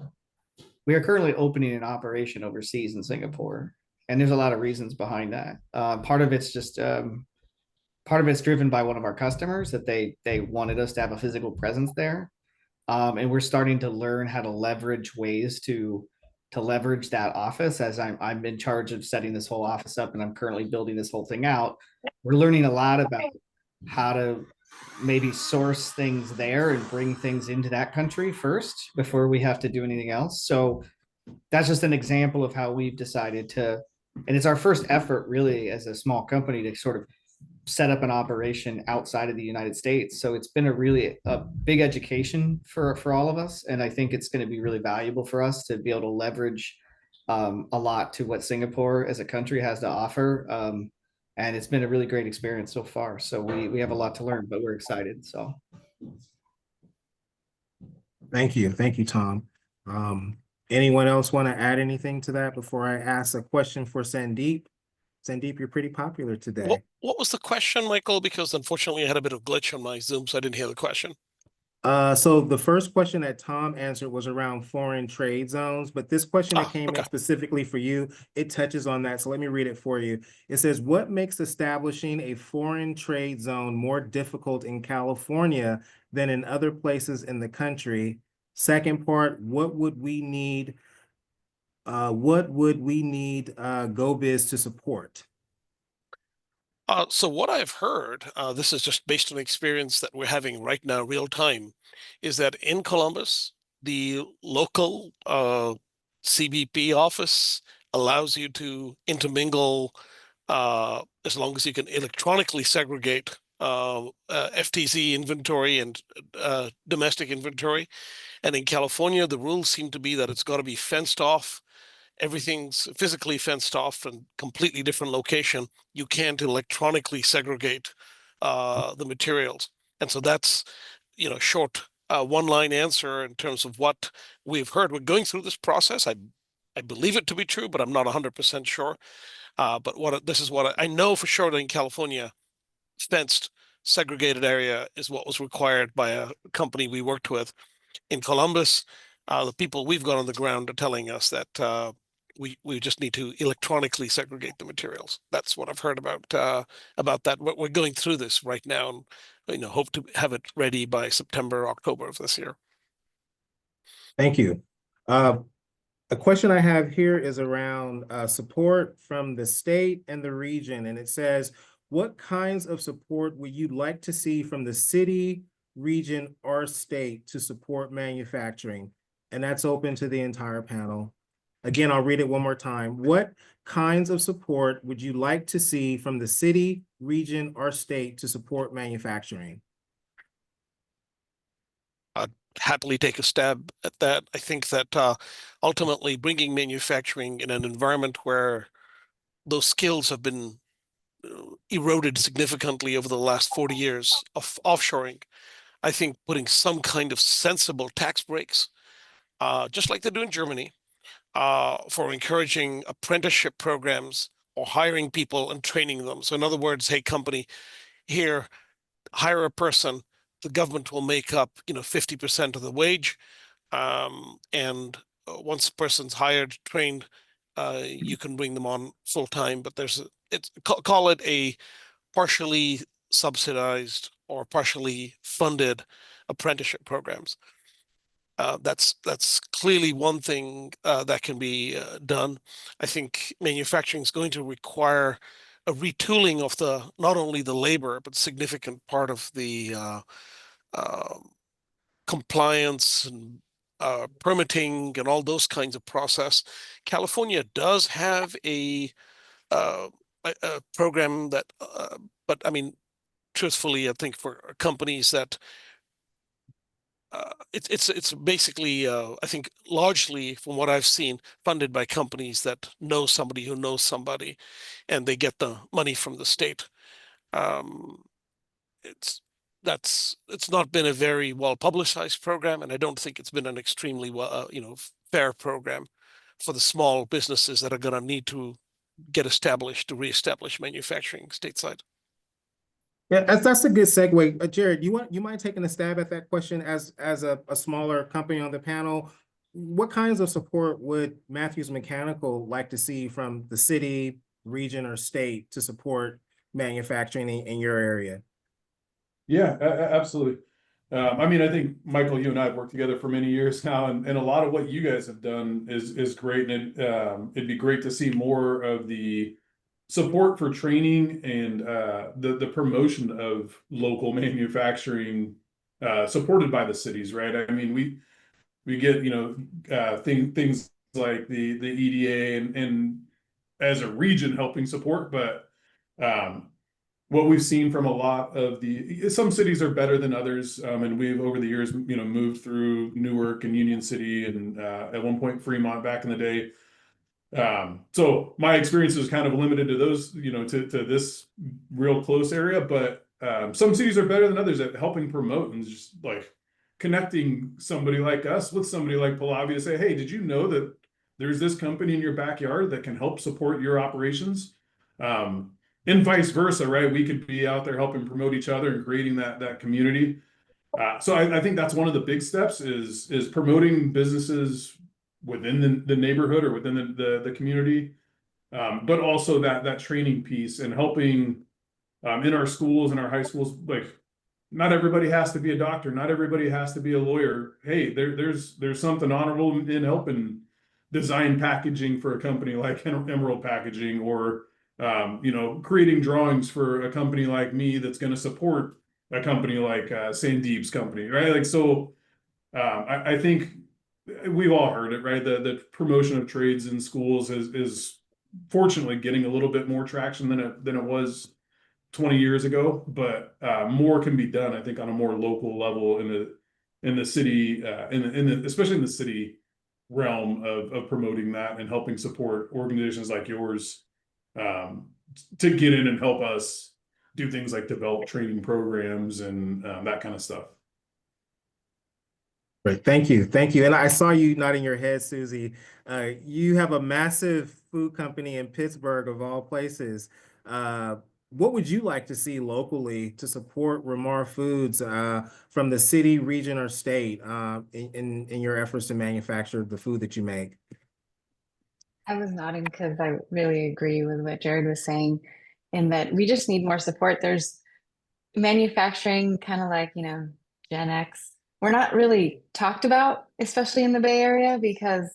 opening an operation overseas in Singapore, and there's a lot of reasons behind that. Part of it's driven by one of our customers that they wanted us to have a physical presence there. And we're starting to learn how to leverage ways to leverage that office, as I'm in charge of setting this whole office up, and I'm currently building this whole thing out. We're learning a lot about how to maybe source things there and bring things into that country first before we have to do anything else. So that's just an example of how we've decided to, and it's our first effort really as a small company to sort of set up an operation outside of the United States. So it's been a big education for all of us. And I think it's going to be really valuable for us to be able to leverage a lot to what Singapore as a country has to offer. And it's been a really great experience so far. So we have a lot to learn, but we're excited. So. Thank you. Thank you, Tom. Anyone else want to add anything to that before I ask a question for Sandeep? Sandeep, you're pretty popular today. What was the question, Michael? Because unfortunately I had a bit of glitch on my Zoom, so I didn't hear the question. So the first question that Tom answered was around foreign trade zones, but this question that came in specifically for you, it touches on that. So let me read it for you. It says, what makes establishing a foreign trade zone more difficult in California than in other places in the country? Second part, what would we need GoBiz to support? So what I've heard, this is just based on experience that we're having right now, real time, is that in Columbus, the local CBP office allows you to intermingle as long as you can electronically segregate FTZ inventory and domestic inventory. And in California, the rules seem to be that it's got to be fenced off. Everything's physically fenced off and completely different location. You can't electronically segregate the materials. And so that's, short one-line answer in terms of what we've heard. We're going through this process. I believe it to be true, but I'm not 100% sure. But this is what I know for sure that in California, fenced, segregated area is what was required by a company we worked with in Columbus. The people we've got on the ground are telling us that we just need to electronically segregate the materials. That's what I've heard about that. We're going through this right now, and hope to have it ready by September, October of this year. Thank you. A question I have here is around support from the state and the region, and it says, what kinds of support would you like to see from the city, region, or state to support manufacturing? And that's open to the entire panel. Again, I'll read it one more time. What kinds of support would you like to see from the city, region, or state to support manufacturing? I'd happily take a stab at that. I think that ultimately bringing manufacturing in an environment where those skills have been eroded significantly over the last 40 years of offshoring, I think putting some kind of sensible tax breaks, just like they do in Germany, for encouraging apprenticeship programs or hiring people and training them. So in other words, hey, company, here, hire a person, the government will make up 50% of the wage, and once the person's hired, trained, you can bring them on full time. But call it a partially subsidized or partially funded apprenticeship programs. That's clearly one thing that can be done. I think manufacturing is going to require a retooling of not only the labor, but significant part of the compliance and permitting and all those kinds of process. California does have a program that, but I mean, truthfully, I think for companies that it's basically I think largely from what I've seen funded by companies that know somebody who knows somebody, and they get the money from the state. It's not been a very well publicized program, and I don't think it's been an extremely fair program for the small businesses that are going to need to get established to reestablish manufacturing stateside. Yeah, that's a good segue. Jared, you mind taking a stab at that question as a smaller company on the panel? What kinds of support would Mathews Mechanical like to see from the city, region, or state to support manufacturing in your area? Yeah, absolutely. I mean, I think, Michael, you and I have worked together for many years now, and a lot of what you guys have done is great. And it'd be great to see more of the support for training and the promotion of local manufacturing supported by the cities, right? I mean, we get things like the EDA and as a region helping support, but what we've seen from a lot of some cities are better than others, and we've over the years moved through Newark and Union City and at one point Fremont back in the day. So my experience is kind of limited to those, to this real close area, but some cities are better than others at helping promote and just like connecting somebody like us with somebody like Pallavi to say, hey, did you know that there's this company in your backyard that can help support your operations? And vice versa, right? We could be out there helping promote each other and creating that community. So I think that's one of the big steps is promoting businesses within the neighborhood or within the community, but also that training piece and helping in our schools and our high schools. Like, not everybody has to be a doctor, not everybody has to be a lawyer. Hey, there's something honorable in helping design packaging for a company like Emerald Packaging, or creating drawings for a company like me that's going to support a company like Sandeep's company, right? Like, so I think we've all heard it, right? The promotion of trades in schools is fortunately getting a little bit more traction than it was 20 years ago, but more can be done, I think, on a more local level in the city, especially in the city realm of promoting that and helping support organizations like yours to get in and help us do things like develop training programs and that kind of stuff. Great, thank you. And I saw you nodding your head, Susie. You have a massive food company in Pittsburgh, of all places. what would you like to see locally to support Ramar Foods from the city, region, or state in your efforts to manufacture the food that you make? I was nodding because I really agree with what Jared was saying, in that we just need more support. There's manufacturing, kind of like, Gen X. We're not really talked about, especially in the Bay Area, because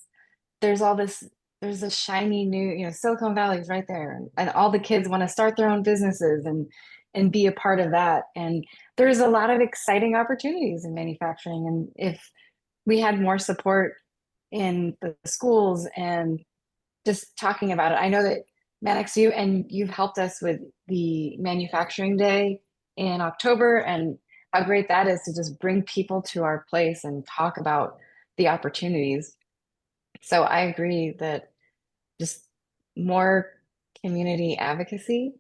there's all this, there's this shiny new, Silicon Valley is right there, and all the kids want to start their own businesses and be a part of that. And there's a lot of exciting opportunities in manufacturing. And if we had more support in the schools and just talking about it. I know that Manex, you've helped us with the manufacturing day in October, and how great that is to just bring people to our place and talk about the opportunities. So I agree that just more community advocacy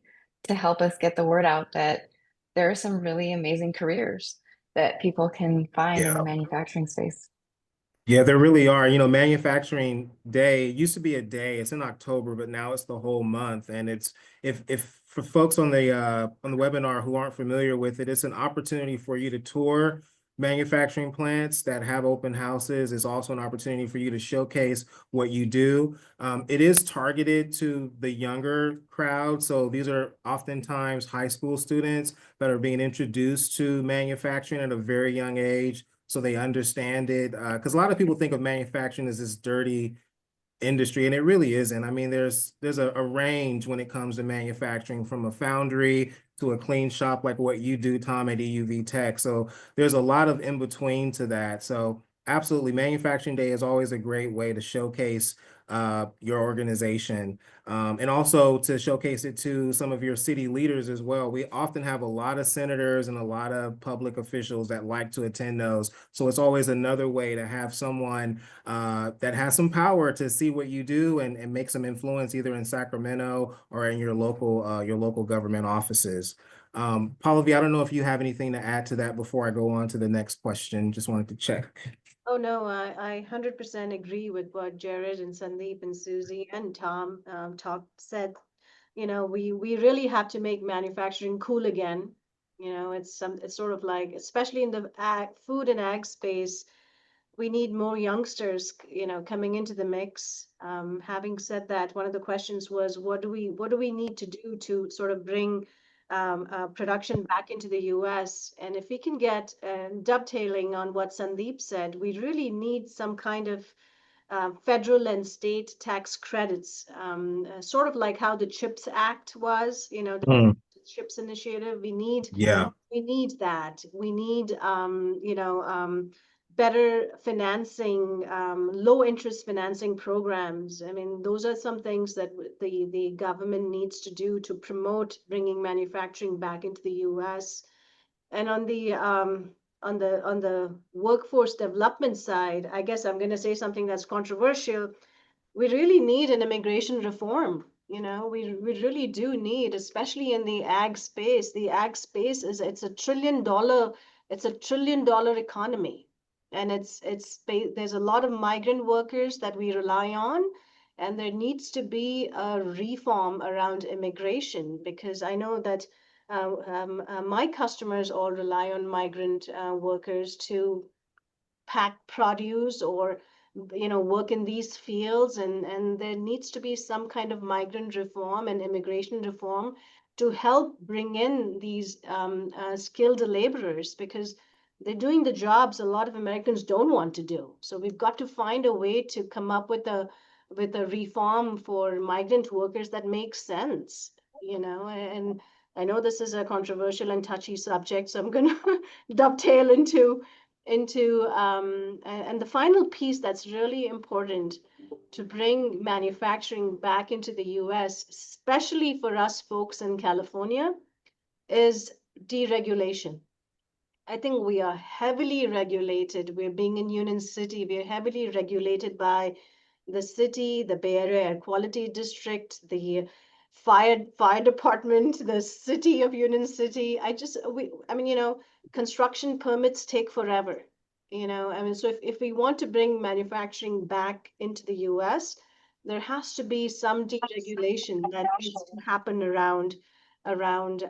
to help us get the word out that there are some really amazing careers that people can find in the manufacturing space. Yeah, there really are. Manufacturing Day used to be a day. It's in October, but now it's the whole month. And it's if for folks on the webinar who aren't familiar with it, it's an opportunity for you to tour manufacturing plants that have open houses. It's also an opportunity for you to showcase what you do. It is targeted to the younger crowd. So these are oftentimes high school students that are being introduced to manufacturing at a very young age, so they understand it. Because a lot of people think of manufacturing as this dirty industry, and it really isn't. I mean, there's a range when it comes to manufacturing, from a foundry to a clean shop like what you do, Tom, at EUV Tech. So there's a lot of in between to that. So absolutely, Manufacturing Day is always a great way to showcase your organization, and also to showcase it to some of your city leaders as well. We often have a lot of senators and a lot of public officials that like to attend those. So it's always another way to have someone that has some power to see what you do and make some influence either in Sacramento or in your local government offices. Pallavi, I don't know if you have anything to add to that before I go on to the next question. Just wanted to check. Oh, no, I 100% agree with what Jared and Sandeep and Susie and Tom said. We really have to make manufacturing cool again. It's sort of like, especially in the food and ag space, we need more youngsters, coming into the mix. Having said that, one of the questions was, what do we need to do to sort of bring production back into the US? And if we can get, dovetailing on what Sandeep said, we really need some kind of federal and state tax credits, sort of like how the CHIPS Act was, the CHIPS initiative. Yeah. We need that. We need, better financing, low interest financing programs. I mean, those are some things that the government needs to do to promote bringing manufacturing back into the US. And on the workforce development side, I guess I'm going to say something that's controversial. We really need an immigration reform. We really do need, especially in the ag space. The ag space it's $1 trillion economy. And there's a lot of migrant workers that we rely on, and there needs to be a reform around immigration, because I know that my customers all rely on migrant workers to pack produce or work in these fields, and there needs to be some kind of migrant reform and immigration reform to help bring in these skilled laborers, because they're doing the jobs a lot of Americans don't want to do. So we've got to find a way to come up with a reform for migrant workers that makes sense. And I know this is a controversial and touchy subject, so I'm going to dovetail into and the final piece that's really important to bring manufacturing back into the US, especially for us folks in California, is deregulation. I think we are heavily regulated. We're being in Union City, we're heavily regulated by the city, the Bay Area Air Quality District, the fire department, the city of Union City. Construction permits take forever. So if we want to bring manufacturing back into the US, there has to be some deregulation that needs to happen around around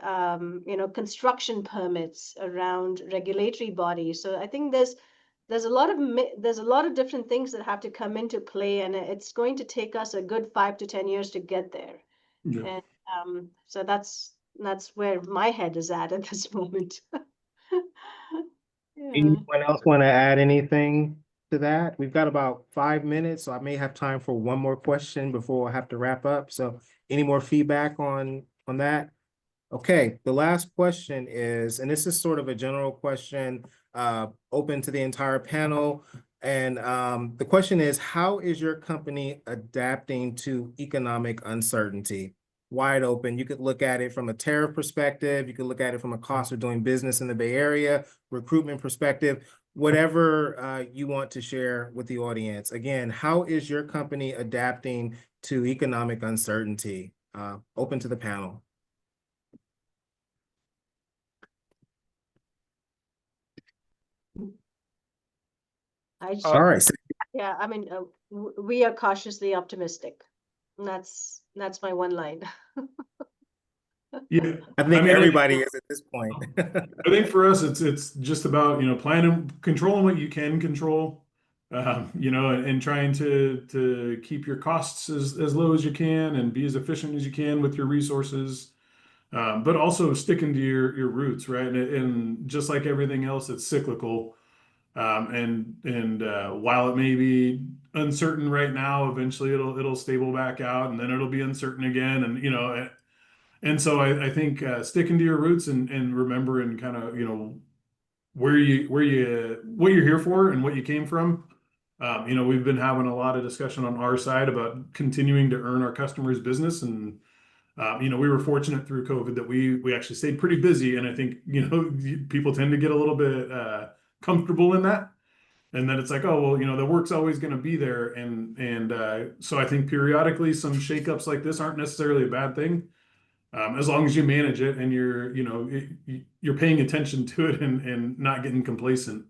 construction permits, around regulatory bodies. So I think there's a lot of different things that have to come into play, and it's going to take us a good 5 to 10 years to get there. Yeah. And so that's where my head is at this moment. Yeah. Anyone else want to add anything to that? We've got about 5 minutes, so I may have time for one more question before I have to wrap up. So any more feedback on that? Okay, the last question is, and this is sort of a general question, open to the entire panel. And the question is, how is your company adapting to economic uncertainty? Wide open. You could look at it from a tariff perspective. You could look at it from a cost of doing business in the Bay Area, recruitment perspective, whatever you want to share with the audience. Again, how is your company adapting to economic uncertainty? Open to the panel. All right. Yeah, I mean, we are cautiously optimistic. And that's my one line. Yeah. I think everybody is at this point. I think for us, it's just about, planning, controlling what you can control, and trying to keep your costs as low as you can and be as efficient as you can with your resources. But also sticking to your roots, right? And just like everything else, it's cyclical. And while it may be uncertain right now, eventually it'll stable back out, and then it'll be uncertain again. And so I think sticking to your roots and remembering kind of what you're here for and what you came from. We've been having a lot of discussion on our side about continuing to earn our customers' business, and we were fortunate through COVID that we actually stayed pretty busy, and I think people tend to get a little bit comfortable in that. And then it's like, oh, well, the work's always going to be there. And so I think periodically some shakeups like this aren't necessarily a bad thing. As long as you manage it and you're paying attention to it and not getting complacent.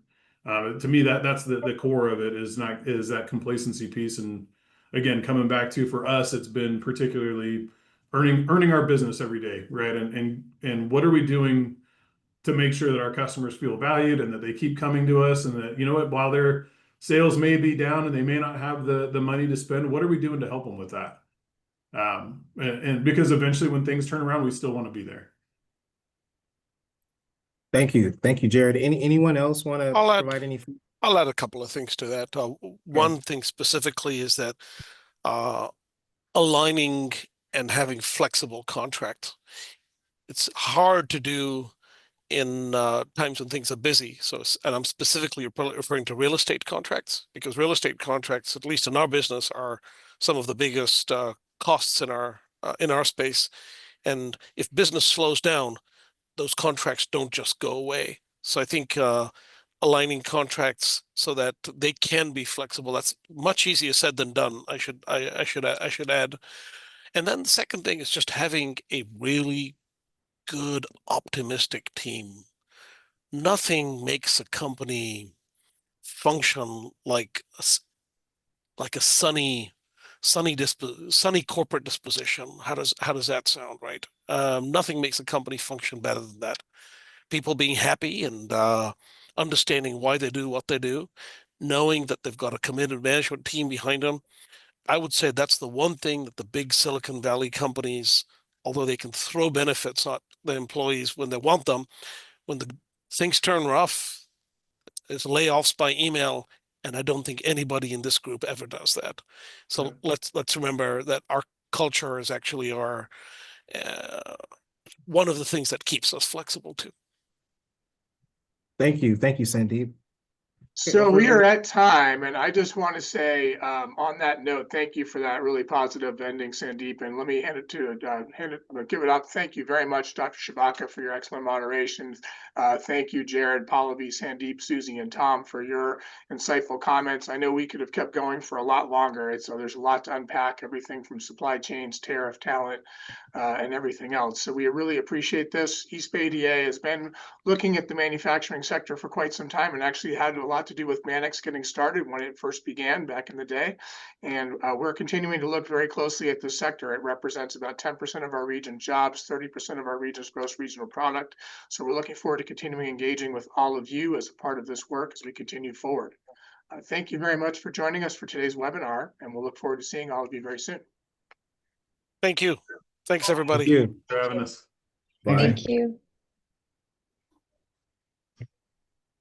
To me, that's the core of it is that complacency piece. And again, coming back to, for us, it's been particularly earning our business every day, right? And what are we doing to make sure that our customers feel valued and that they keep coming to us, and that, while their sales may be down and they may not have the money to spend, what are we doing to help them with that? And because eventually when things turn around, we still want to be there. Thank you. Thank you, Jared. Anyone else want to provide any? I'll add a couple of things to that. One thing specifically is that aligning and having flexible contracts. It's hard to do in times when things are busy. And I'm specifically referring to real estate contracts, because real estate contracts, at least in our business, are some of the biggest costs in our space. And if business slows down, those contracts don't just go away. So I think aligning contracts so that they can be flexible, that's much easier said than done. I should add. And then the second thing is just having a really good, optimistic team. Nothing makes a company function like a sunny corporate disposition. How does that sound, right? Nothing makes a company function better than that. People being happy and understanding why they do what they do, knowing that they've got a committed management team behind them. I would say that's the one thing that the big Silicon Valley companies, although they can throw benefits at the employees when they want them, when the things turn rough, it's layoffs by email. And I don't think anybody in this group ever does that. So let's remember that our culture is actually one of the things that keeps us flexible too. Thank you. Thank you, Sandeep. So we are at time, and I just want to say on that note, thank you for that really positive ending, Sandeep. And let me give it up. Thank you very much, Dr. Shabaka, for your excellent moderation. Thank you, Jared, Pallavi, Sandeep, Susie, and Tom for your insightful comments. I know we could have kept going for a lot longer, so there's a lot to unpack, everything from supply chains, tariff, talent, and everything else. So we really appreciate this. East Bay DA has been looking at the manufacturing sector for quite some time and actually had a lot lot to do with Manex getting started when it first began back in the day. And we're continuing to look very closely at this sector. It represents about 10% of our region's jobs, 30% of our region's gross regional product. So we're looking forward to continuing engaging with all of you as a part of this work as we continue forward. Thank you very much for joining us for today's webinar, and we'll look forward to seeing all of you very soon. Thank you. Thanks, everybody. Thank you. For having us. Thank Bye. Thank you.